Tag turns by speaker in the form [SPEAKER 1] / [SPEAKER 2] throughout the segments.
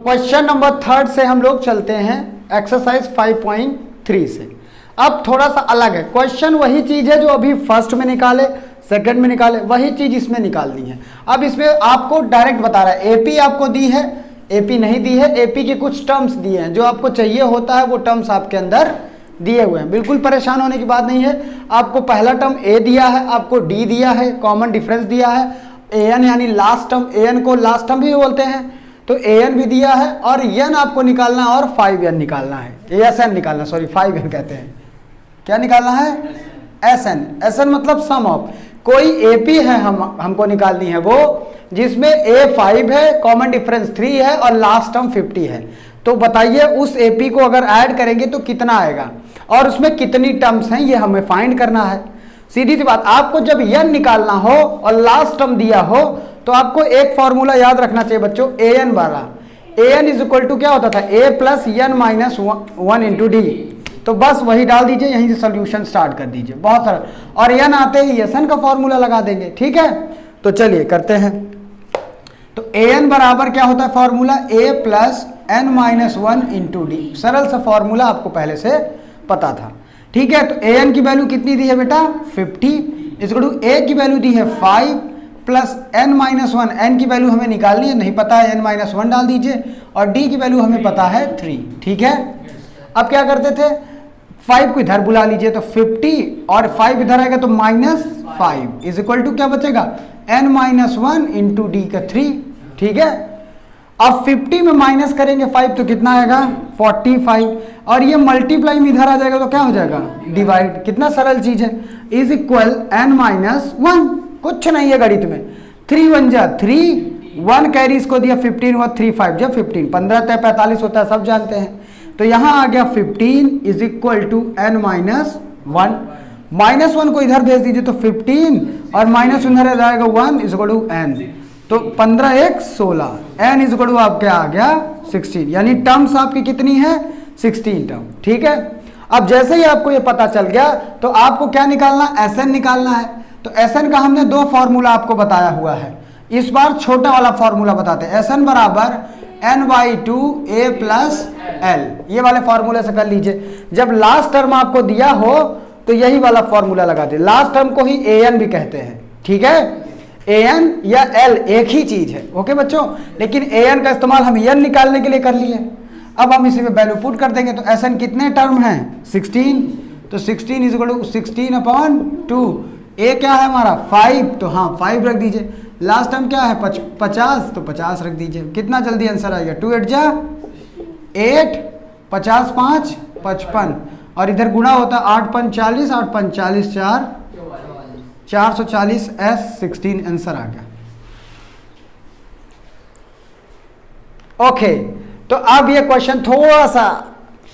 [SPEAKER 1] Question number 3 से हम लोग चलते हैं एक्सरसाइज 5.3 से। अब थोड़ा सा अलग है क्वेश्चन, वही चीज है जो अभी फर्स्ट में निकाले, सेकंड में निकाले, वही चीज इसमें निकालनी है। अब इसमें आपको डायरेक्ट बता रहा है, एपी आपको दी है, एपी नहीं दी है, एपी के कुछ टर्म्स दिए हैं, जो आपको चाहिए होता है वो टर्म्स आपके अंदर दिए हुए हैं। बिल्कुल परेशान होने की बात नहीं है। आपको पहला टर्म ए दिया है, आपको डी दिया है, कॉमन डिफरेंस दिया है, एन यानी लास्ट टर्म, एन को लास्ट टर्म भी बोलते हैं, तो एन भी दिया है और एन आपको निकालना है और 5n निकालना है, एसएन निकालना, सॉरी 5n कहते हैं, क्या निकालना है, एसएन। एसएन मतलब सम ऑफ, कोई एपी है हमको निकालनी है वो जिसमें ए 5 है, कॉमन डिफरेंस 3 है और लास्ट टर्म 50 है। तो बताइए उस एपी को अगर ऐड करेंगे तो कितना आएगा और उसमें कितनी टर्म्स हैं ये हमें फाइंड करना है। सीधी सी बात, आपको जब एन निकालना हो और लास्ट टर्म दिया हो तो आपको एक फॉर्मूला याद रखना चाहिए बच्चों, ए एन वाला। A N is equal to क्या होता था, A plus N minus 1 into D. तो बस वही डाल दीजिए, यहीं से सोल्यूशन स्टार्ट कर दीजिए, बहुत सारा। और एन आते ही एस एन का फॉर्मूला लगा देंगे, ठीक है। तो चलिए करते हैं। तो ए एन बराबर क्या होता है formula, A plus N minus 1 into D. सरल सा फॉर्मूला आपको पहले से पता था, ठीक है। तो ए एन की वैल्यू कितनी दी है बेटा, 50। इसको ए की वैल्यू दी है 5 प्लस एन माइनस 1, एन की वैल्यू हमें निकालनी है, नहीं पता है एन माइनस 1 डाल दीजिए, और डी की वैल्यू हमें पता है 3, ठीक है। अब क्या करते थे, 5 को इधर बुला लीजिए तो 50 और 5 इधर आएगा तो -5 इज इक्वल टू क्या बचेगा, एन माइनस 1 इंटू डी का 3, ठीक है। अब 50 में माइनस करेंगे 5 तो कितना आएगा 45, और ये मल्टीप्लाई में इधर आ जाएगा तो क्या हो जाएगा डिवाइड। कितना सरल चीज है, इज इक्वल एन माइनस 1, कुछ नहीं है गणित में, 3 1 जा 3, 1 कैरी इसको दिया 15 हुआ, 3 5 जा 15, 15 तय 45 होता है, सब जानते हैं। तो यहां आ गया 15 is equal to n minus 1, -1 को इधर भेज दीजिए तो 15 और माइनस इधर आ जाएगा 1 इज इक्वल टू एन। तो 15 1 16, एन इज इक्वल टू आपके आ गया 16, यानी टर्म्स आपकी कितनी है 16 टर्म, ठीक है। अब जैसे ही आपको ये पता चल गया तो आपको क्या निकालना, एस एन निकालना है। तो एस एन का हमने 2 फॉर्मूला आपको बताया हुआ है, इस बार छोटा वाला फॉर्मूला बताते हैं। एस एन बराबर n/2 a प्लस एल, ये वाले फॉर्मूले से कर लीजिए। जब लास्ट टर्म आपको दिया हो तो यही वाला फॉर्मूला लगा दे, लास्ट टर्म को ही ए एन भी कहते हैं, ठीक है। ए एन या एल एक ही चीज है, ओके बच्चों, लेकिन ए एन का इस्तेमाल हम एन निकालने के लिए कर लिए। अब हम इसी में वैल्यू पुट कर देंगे तो एस एन कितने टर्म हैं 16, तो 16 इज इक्वल टू 16/2, ए क्या है हमारा 5, तो हाँ 5 रख दीजिए। लास्ट टर्म क्या है 50, तो 50 रख दीजिए। कितना जल्दी आंसर आएगा, 2 8 जा 8, 50 5 55, और इधर गुणा होता है 8 5 40, 8 5 40 4 440 एस 16 आंसर आ गया। ओके, तो अब ये क्वेश्चन थोड़ा सा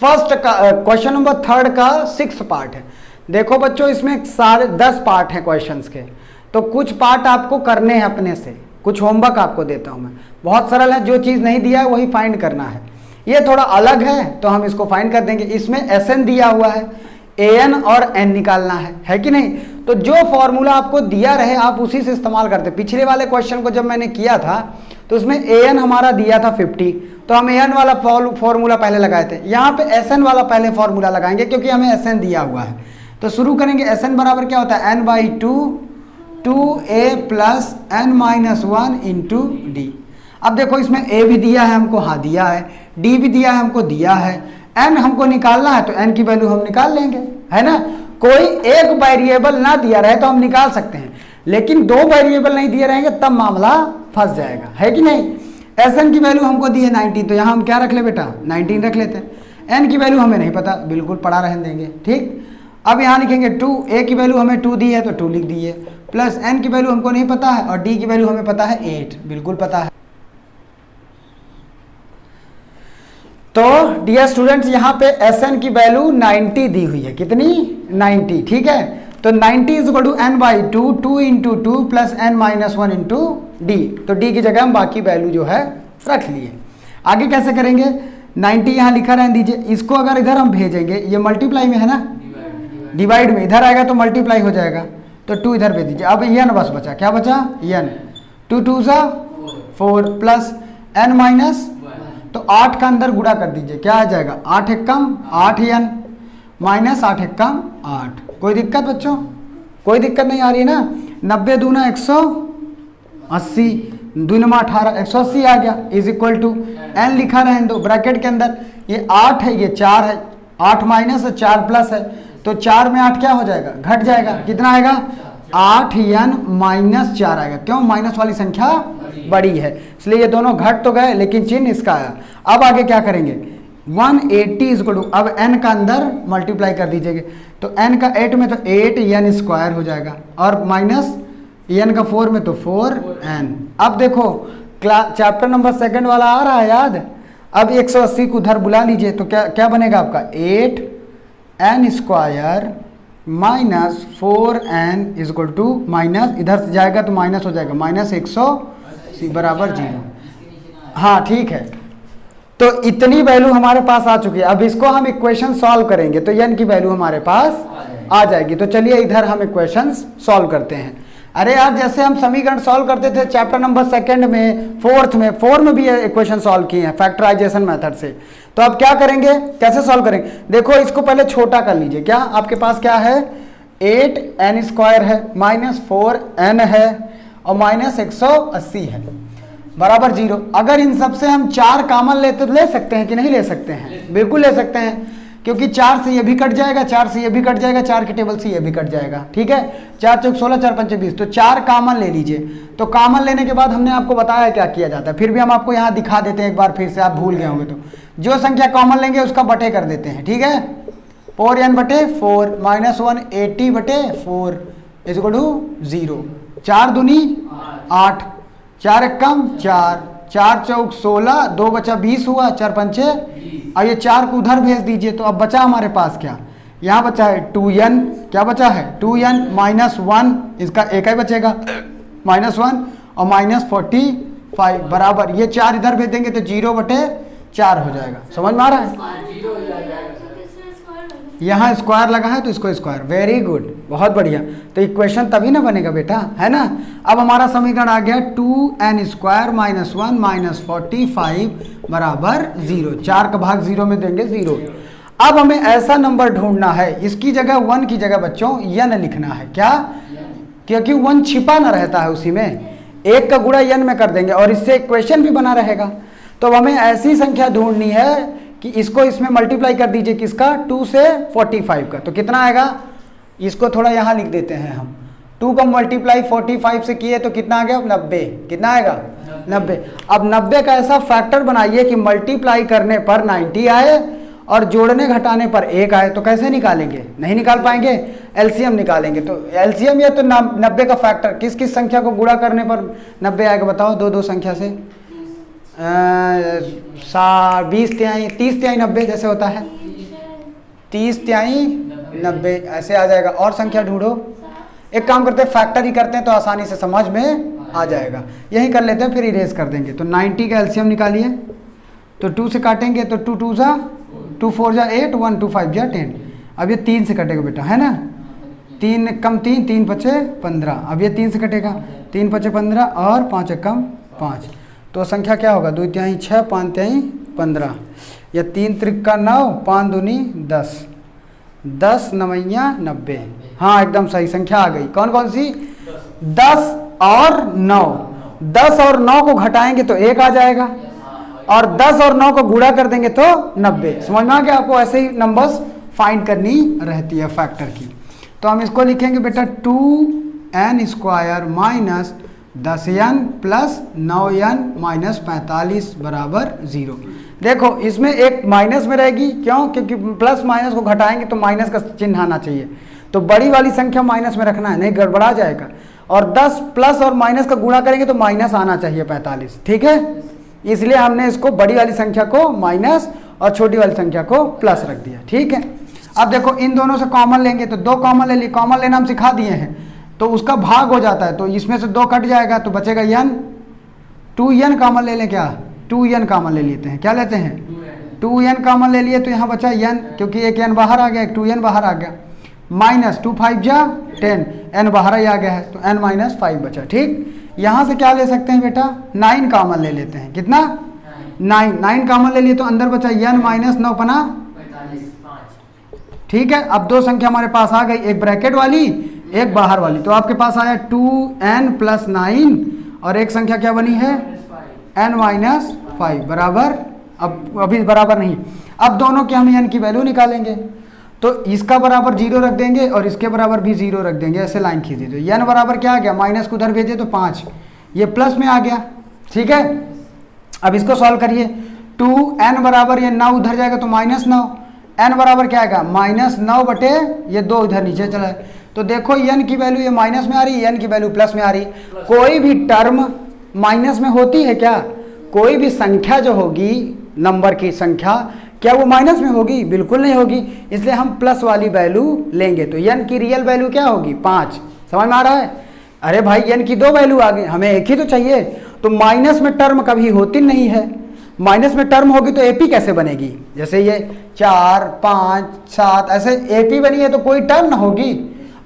[SPEAKER 1] फर्स्ट का क्वेश्चन नंबर 3 का 6th पार्ट है। देखो बच्चों इसमें सारे 10 पार्ट हैं क्वेश्चंस के, तो कुछ पार्ट आपको करने हैं अपने से, कुछ होमवर्क आपको देता हूं मैं, बहुत सरल है, जो चीज़ नहीं दिया है वही फाइंड करना है। ये थोड़ा अलग है तो हम इसको फाइंड कर देंगे। इसमें एस एन दिया हुआ है, ए एन और एन निकालना है कि नहीं। तो जो फॉर्मूला आपको दिया रहे आप उसी से इस्तेमाल करते। पिछले वाले क्वेश्चन को जब मैंने किया था तो उसमें ए एन हमारा दिया था 50, तो हम ए एन वाला फॉर्मूला पहले लगाए थे। यहाँ पे एस एन वाला पहले फॉर्मूला लगाएंगे क्योंकि हमें एस एन दिया हुआ है। तो शुरू करेंगे, एस एन बराबर क्या होता है n/2 2a plus N minus 1 into d. अब देखो इसमें a भी दिया है हमको, हाँ दिया है, d भी दिया है हमको, दिया है, n हमको निकालना है तो n की वैल्यू हम निकाल लेंगे, है ना। कोई एक वेरिएबल ना दिया रहे तो हम निकाल सकते हैं, लेकिन 2 वेरिएबल नहीं दिए रहेंगे तब मामला फंस जाएगा, है कि नहीं। एस एन की वैल्यू हमको दी है 19, तो यहाँ हम क्या रख ले बेटा 19 रख लेते हैं। एन की वैल्यू हमें नहीं पता, बिल्कुल पड़ा रहने देंगे, ठीक। अब यहाँ लिखेंगे 2, ए की वैल्यू हमें 2 दी है तो 2 लिख दिए, प्लस एन की वैल्यू हमको नहीं पता है और डी की वैल्यू हमें पता है 8, बिल्कुल पता है। तो डियर स्टूडेंट्स यहाँ पे एस एन की वैल्यू 90 दी हुई है, कितनी 90, ठीक है। तो 90 is equal to n/2 2 into 2 plus N minus 1 into D. तो डी की जगह हम बाकी वैल्यू जो है रख लिए। आगे कैसे करेंगे, 90 यहाँ लिखा रहने दीजिए, इसको अगर इधर हम भेजेंगे, ये मल्टीप्लाई में है ना, डिवाइड में इधर आएगा तो मल्टीप्लाई हो जाएगा, तो 2 इधर भेज दीजिए। अब एन बस बचा, क्या बचा एन, 2 2 4 प्लस एन माइनस तो 8 का अंदर गुणा कर दीजिए, क्या आ जाएगा 8 एकम 8n माइनस 8 एकम 8। कोई दिक्कत बच्चों? कोई दिक्कत नहीं आ रही ना? 90 दूना 180, 2 नमा 18, 180 आ गया इज इक्वल टू n लिखा रहने दो ब्रैकेट के अंदर। ये 8 है, ये 4 है, 8 माइनस है 4 प्लस है, तो 4 में 8 क्या हो जाएगा? घट जाएगा। कितना आएगा? 8n माइनस 4 आएगा। क्यों? माइनस वाली संख्या बड़ी है, इसलिए ये दोनों घट तो गए लेकिन चिन्ह इसका आया। अब आगे क्या करेंगे? 180 इज इक्वल टू, अब n का अंदर मल्टीप्लाई कर दीजिएगा, तो n का 8 में तो 8n स्क्वायर हो जाएगा, और माइनस n का 4 में तो 4n। अब देखो चैप्टर नंबर 2 वाला आ रहा है याद? अब 180 को उधर बुला लीजिए, तो क्या क्या बनेगा आपका? 8n square minus 4n is equal to, minus इधर से जाएगा तो माइनस हो जाएगा, माइनस 180 बराबर 0। हाँ ठीक है, तो इतनी वैल्यू हमारे पास आ चुकी है। अब इसको हम इक्वेशन सॉल्व करेंगे तो n की वैल्यू हमारे पास आ जाएगी। तो चलिए इधर हम इक्वेशन सॉल्व करते हैं। अरे यार, जैसे हम समीकरण सॉल्व करते थे चैप्टर नंबर 2 में, 4 में भी इक्वेशन सॉल्व किए हैं फैक्टराइजेशन मेथड से। तो अब क्या करेंगे, कैसे सॉल्व करेंगे? देखो इसको पहले छोटा कर लीजिए। क्या आपके पास क्या है? 8n स्क्वायर है माइनस 4n है और माइनस 180 है बराबर 0। अगर इन सब से हम 4 कॉमन लेते तो ले सकते हैं कि नहीं ले सकते हैं? बिल्कुल ले सकते हैं, क्योंकि 4 से ये भी कट जाएगा, 4 से ये भी कट जाएगा, 4 के टेबल से ये भी कट जाएगा। ठीक है, 4 चौक 16, 4 पंचे 20, तो 4 कॉमन ले लीजिए। तो कॉमन लेने के बाद हमने आपको बताया क्या किया जाता है, फिर भी हम आपको यहाँ दिखा देते हैं एक बार फिर से, आप भूल गए होंगे तो। जो संख्या कॉमन लेंगे उसका बटे कर देते हैं। ठीक है, 4n बटे 4 माइनस 180 बटे 4 इज इक्वल टू 0। 4 दूनी 8, 4 एकम 4, 4 चौक 16, 2 बचा 20 हुआ, 4 पंचे, और ये 4 को उधर भेज दीजिए। तो अब बचा हमारे पास क्या? यहाँ बचा है 2n, क्या बचा है? 2n माइनस 1, इसका एक ही बचेगा माइनस 1, और माइनस 45 बराबर, ये 4 इधर भेज देंगे तो 0 बटे 4 हो जाएगा। समझ में आ रहा है? यहाँ स्क्वायर लगा है तो इसको स्क्वायर, वेरी गुड, बहुत बढ़िया। तो इक्वेशन तभी ना बनेगा बेटा, है ना? अब हमारा समीकरण आ गया 2n स्क्वायर माइनस 1 माइनस 45 बराबर 0। 4 का भाग 0 में देंगे 0। अब हमें ऐसा नंबर ढूंढना है, इसकी जगह 1 की जगह बच्चों n लिखना है। क्या? क्योंकि 1 छिपा ना रहता है उसी में, 1 का गुणा n में कर देंगे और इससे इक्वेशन भी बना रहेगा। तो हमें ऐसी संख्या ढूंढनी है कि इसको इसमें मल्टीप्लाई कर दीजिए, किसका? 2 से 45 का। तो कितना आएगा? इसको थोड़ा यहाँ लिख देते हैं हम। 2 का मल्टीप्लाई 45 से किए तो कितना आ गया? 90। कितना आएगा? 90। अब 90 का ऐसा फैक्टर बनाइए कि मल्टीप्लाई करने पर 90 आए और जोड़ने घटाने पर 1 आए। तो कैसे निकालेंगे? नहीं निकाल पाएंगे, एलसीएम निकालेंगे। तो एलसीएम या तो 90 का फैक्टर, किस किस संख्या को गुणा करने पर 90 आएगा बताओ? दो संख्या से 20 तिहाई 30 तिहाई 90 जैसे होता है, 30 तिहाई 90 ऐसे आ जाएगा। और संख्या ढूंढो। एक काम करते हैं, फैक्टर ही करते हैं तो आसानी से समझ में आ जाएगा। यही कर लेते हैं, फिर इरेज कर देंगे। तो 90 का एलसीएम निकालिए, तो 2 से काटेंगे तो 2 2 जा 2 4 जा 8, 1 2 5 जा 10। अब ये 3 से कटेगा बेटा, है ना? 3 कम 3, 3 पचे 15। अब ये 3 से कटेगा, 3 पचे 15 और 5 कम 5। तो संख्या क्या होगा? 2 तिहाई 6, 5 तिहाई 15, या 3 त्रिक 9, 5 दूनी 10, 10 नवैया 90। हाँ एकदम सही संख्या आ गई। कौन कौन सी? 10 और 9। 10 और 9 को घटाएंगे तो 1 आ जाएगा, और 10 और 9 को गुणा कर देंगे तो 90। समझ में आ गया आपको? ऐसे ही नंबर्स फाइंड करनी रहती है फैक्टर की। तो हम इसको लिखेंगे बेटा 2n square minus 10n plus 9n minus 45 बराबर 0। देखो इसमें एक माइनस में रहेगी, क्यों? क्योंकि प्लस माइनस को घटाएंगे तो माइनस का चिन्ह आना चाहिए, तो बड़ी वाली संख्या माइनस में रखना है, नहीं गड़बड़ा जाएगा। और 10 प्लस और माइनस का गुणा करेंगे तो माइनस आना चाहिए 45। ठीक है, इसलिए हमने इसको बड़ी वाली संख्या को माइनस और छोटी वाली संख्या को प्लस रख दिया। ठीक है, अब देखो इन दोनों से कॉमन लेंगे तो 2 कॉमन ले लिए, कॉमन लेना हम सिखा दिए हैं, तो उसका भाग हो जाता है, तो इसमें से 2 कट जाएगा तो बचेगा n। 2n कॉमन ले लें, क्या 2n कॉमन ले लेते हैं, क्या लेते हैं 2n कॉमन ले लिए, तो यहाँ बचा n, क्योंकि एक n बाहर आ गया, एक 2n बाहर आ गया, माइनस 2 5 जा 10, n बाहर ही आ गया है तो n माइनस 5 बचा। ठीक, यहाँ से क्या ले सकते हैं बेटा 9 कॉमन ले लेते हैं, कितना 9 कॉमन ले लिए तो अंदर बचा n माइनस 9 पना
[SPEAKER 2] 5।
[SPEAKER 1] ठीक है। अब दो संख्या हमारे पास आ गई, एक ब्रैकेट वाली एक बाहर वाली, तो आपके पास आया 2n प्लस 9 और एक संख्या क्या बनी है n माइनस 5 बराबर, अब अभी बराबर नहीं, अब दोनों के हम n की वैल्यू निकालेंगे, तो इसका बराबर 0 रख देंगे और इसके बराबर भी 0 रख देंगे, ऐसे लाइन खींच दीजिए। n बराबर क्या आ गया, माइनस को उधर भेजे तो 5, ये प्लस में आ गया, ठीक है। अब इसको सॉल्व करिए, 2n बराबर ये 9 उधर जाएगा तो माइनस 9, n बराबर क्या आएगा माइनस 9 बटे ये 2 इधर नीचे चला है, तो देखो n की वैल्यू ये माइनस में आ रही है, n की वैल्यू प्लस में आ रही है। कोई भी टर्म माइनस में होती है क्या, कोई भी संख्या जो होगी नंबर की संख्या क्या वो माइनस में होगी, बिल्कुल नहीं होगी, इसलिए हम प्लस वाली वैल्यू लेंगे। तो n की रियल वैल्यू क्या होगी 5, समझ में आ रहा है। अरे भाई n की 2 वैल्यू आ गई, हमें एक ही तो चाहिए, तो माइनस में टर्म कभी होती नहीं है, माइनस में टर्म होगी तो एपी कैसे बनेगी, जैसे ये 4 5 7 ऐसे एपी बनी है तो कोई टर्म ना होगी।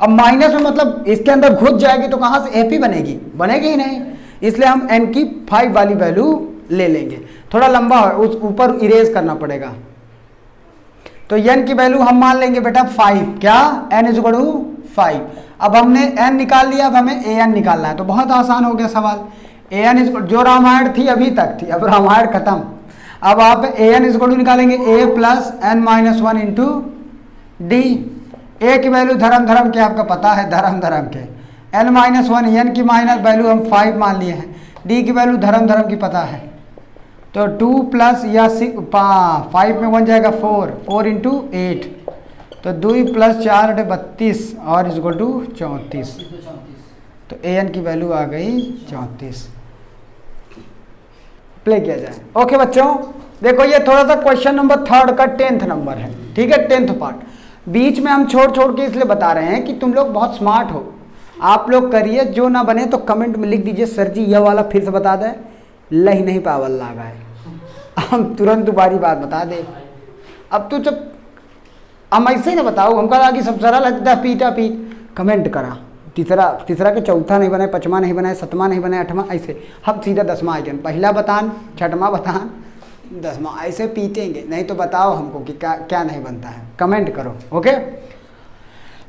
[SPEAKER 1] अब माइनस में मतलब इसके अंदर घुस जाएगी तो कहाँ से एपी बनेगी, बनेगी ही नहीं, इसलिए हम n की 5 वाली वैल्यू ले लेंगे। थोड़ा लंबा है, उस ऊपर इरेज करना पड़ेगा, तो n की वैल्यू हम मान लेंगे बेटा 5, क्या n इज इक्वल टू 5। अब हमने n निकाल लिया, अब हमें an निकालना है, तो बहुत आसान हो गया सवाल। an इज जो रामायण थी अभी तक थी, अब रामायण खत्म, अब आप an इज इक्वल टू निकालेंगे a plus n minus 1 into D. a की वैल्यू धर्म के आपका पता है, धर्म के, n माइनस 1 n की माइनस वैल्यू हम 5 मान लिए हैं, d की वैल्यू धर्म की पता है, तो 2 प्लस या 5 में 1 जाएगा 4 इंटू 8, तो 2 प्लस 4 32 और इज इक्वल टू 34, तो an की वैल्यू आ गई 34। प्ले किया जाए। ओके बच्चों, देखो ये थोड़ा सा क्वेश्चन नंबर 3 का 10th नंबर है, ठीक है, 10th पार्ट। बीच में हम छोड़ के इसलिए बता रहे हैं कि तुम लोग बहुत स्मार्ट हो, आप लोग करिए, जो ना बने तो कमेंट में लिख दीजिए सर जी यह वाला फिर से बता दें, लही नहीं पावल लागा है, हम तुरंत दोबारी बात बता दे। अब तो जब हम ऐसे ही ना बताओ, हम कहा कि सब सरल है, पीटा पीट कमेंट करा, तीसरा के चौथा नहीं बनाए, 5वां नहीं बनाए, 7वां नहीं बनाए, 8वां, ऐसे हम सीधा 10वां आइटम, पहला बतान, 6वां बतान, 10वां, ऐसे पीटेंगे। नहीं तो बताओ हमको कि क्या नहीं बनता है, कमेंट करो। ओके,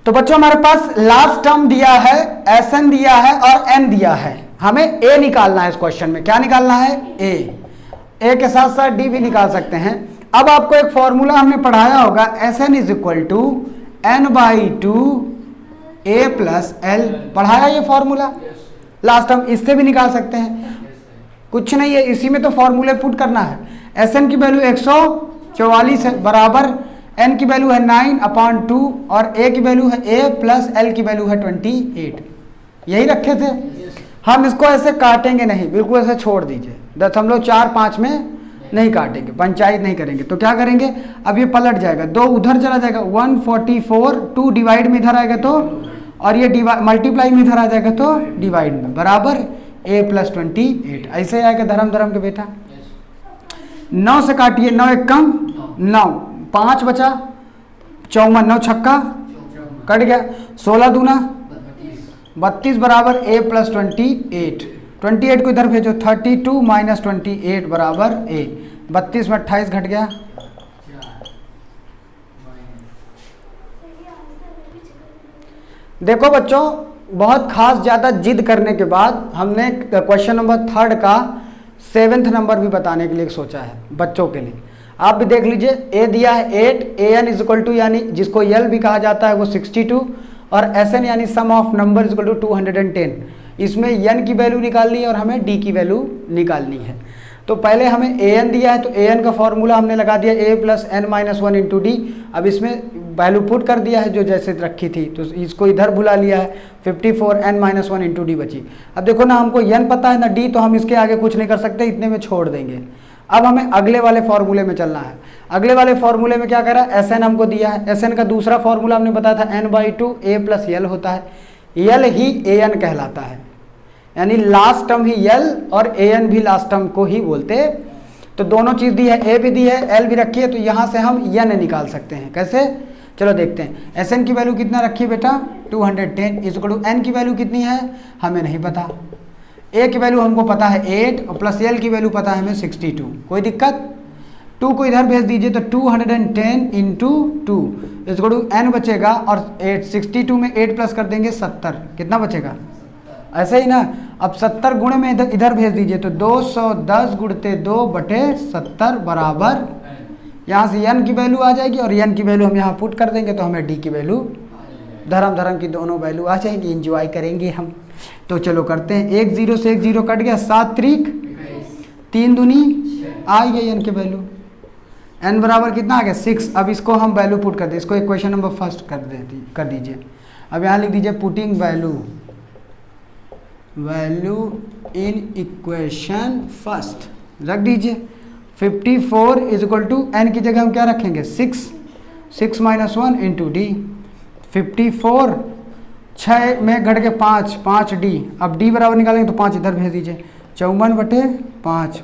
[SPEAKER 1] तो बच्चों हमारे पास लास्ट टर्म दिया है, एसएन दिया है और एन दिया है, हमें ए निकालना है इस क्वेश्चन में। क्या निकालना है, ए के साथ साथ डी भी निकाल सकते हैं। अब आपको एक फॉर्मूला हमने पढ़ाया होगा, s n is equal to n/2 a plus l, पढ़ाया ये फॉर्मूला लास्ट टर्म, इससे भी निकाल सकते हैं, कुछ नहीं है, इसी में तो फॉर्मूले पुट करना है। एसएन की वैल्यू 144 है, बराबर n की वैल्यू है 9/2 और a की वैल्यू है a प्लस l की वैल्यू है 28, यही रखे थे। हम इसको ऐसे काटेंगे नहीं, बिल्कुल ऐसे छोड़ दीजिए, 0.45 में नहीं काटेंगे, पंचायत नहीं करेंगे, तो क्या करेंगे, अब ये पलट जाएगा, 2 उधर चला जाएगा, 144, 2 डिवाइड में इधर आएगा तो, और ये मल्टीप्लाई में इधर आ जाएगा तो डिवाइड में, बराबर a प्लस 28, ऐसे आएगा धर्म के बेटा। 9 से काटिए, 9 एक कम 9, 5 बचा, 54, 9 छक्का कट गया, 16 दूना 32 बराबर a प्लस 28 को इधर भेजो, 32 माइनस 28 बराबर a, 32 में 28 घट गया, देखो बच्चों बहुत खास ज़्यादा जिद करने के बाद हमने क्वेश्चन नंबर 3 का 7th नंबर भी बताने के लिए सोचा है बच्चों के लिए। आप भी देख लीजिए, ए दिया है 8, an इज इक्वल टू यानी जिसको यल भी कहा जाता है वो 62 और एसएन यानी sum of number is equal to 210। इसमें n की वैल्यू निकालनी है और हमें d की वैल्यू निकालनी है। तो पहले हमें an दिया है तो an का फॉर्मूला हमने लगा दिया a plus n minus 1 into d. अब इसमें वैल्यू पुट कर दिया है जो जैसे रखी थी, तो इसको इधर भुला लिया है, 54 n माइनस 1 इंटू डी बची। अब देखो ना हमको n पता है ना d, तो हम इसके आगे कुछ नहीं कर सकते, इतने में छोड़ देंगे। अब हमें अगले वाले फॉर्मूले में चलना है। अगले वाले फॉर्मूले में क्या करा, एसएन हमको दिया है, एसएन का दूसरा फॉर्मूला हमने बताया था n/2 a प्लस यल होता है, यल ही an कहलाता है, यानी लास्ट टर्म ही यल और an भी लास्ट टर्म को ही बोलते। तो दोनों चीज़ दी है, a भी दी है, l भी रखी है, तो यहाँ से हम n निकाल सकते हैं। कैसे, चलो देखते हैं। एसएन की वैल्यू कितना रखी है बेटा 210, इज इक्वल टू n की वैल्यू कितनी है हमें नहीं पता, ए की वैल्यू हमको पता है 8 और प्लस एल की वैल्यू पता है हमें 62। कोई दिक्कत? 2 को इधर भेज दीजिए तो 210 इंटू 2 इसको n बचेगा, और 62 में 8 प्लस कर देंगे 70, कितना बचेगा? ऐसे ही ना। अब 70 गुणे में इधर भेज दीजिए तो 210 गुणते 2/70 बराबर, यहाँ से n की वैल्यू आ जाएगी और n की वैल्यू हम यहाँ पुट कर देंगे तो हमें d की वैल्यू, धर्म की दोनों वैल्यू आ जाएंगी। इंजॉय करेंगे हम। तो चलो करते हैं। 1 0 से 1 0 कट गया, 7 त्रिक 3 दूनी आ गई n की वैल्यू। n बराबर कितना आ गया? 6। अब इसको हम वैल्यू पुट कर दें, इसको इक्वेशन नंबर फर्स्ट कर दीजिए। अब यहाँ लिख दीजिए putting value in equation first, रख दीजिए। 54 इज इक्वल टू n की जगह हम क्या रखेंगे? 6 माइनस 1 इंटू डी। 54 6 में घट के 5 डी। अब डी बराबर निकालेंगे तो 5 इधर भेज दीजिए, 54/5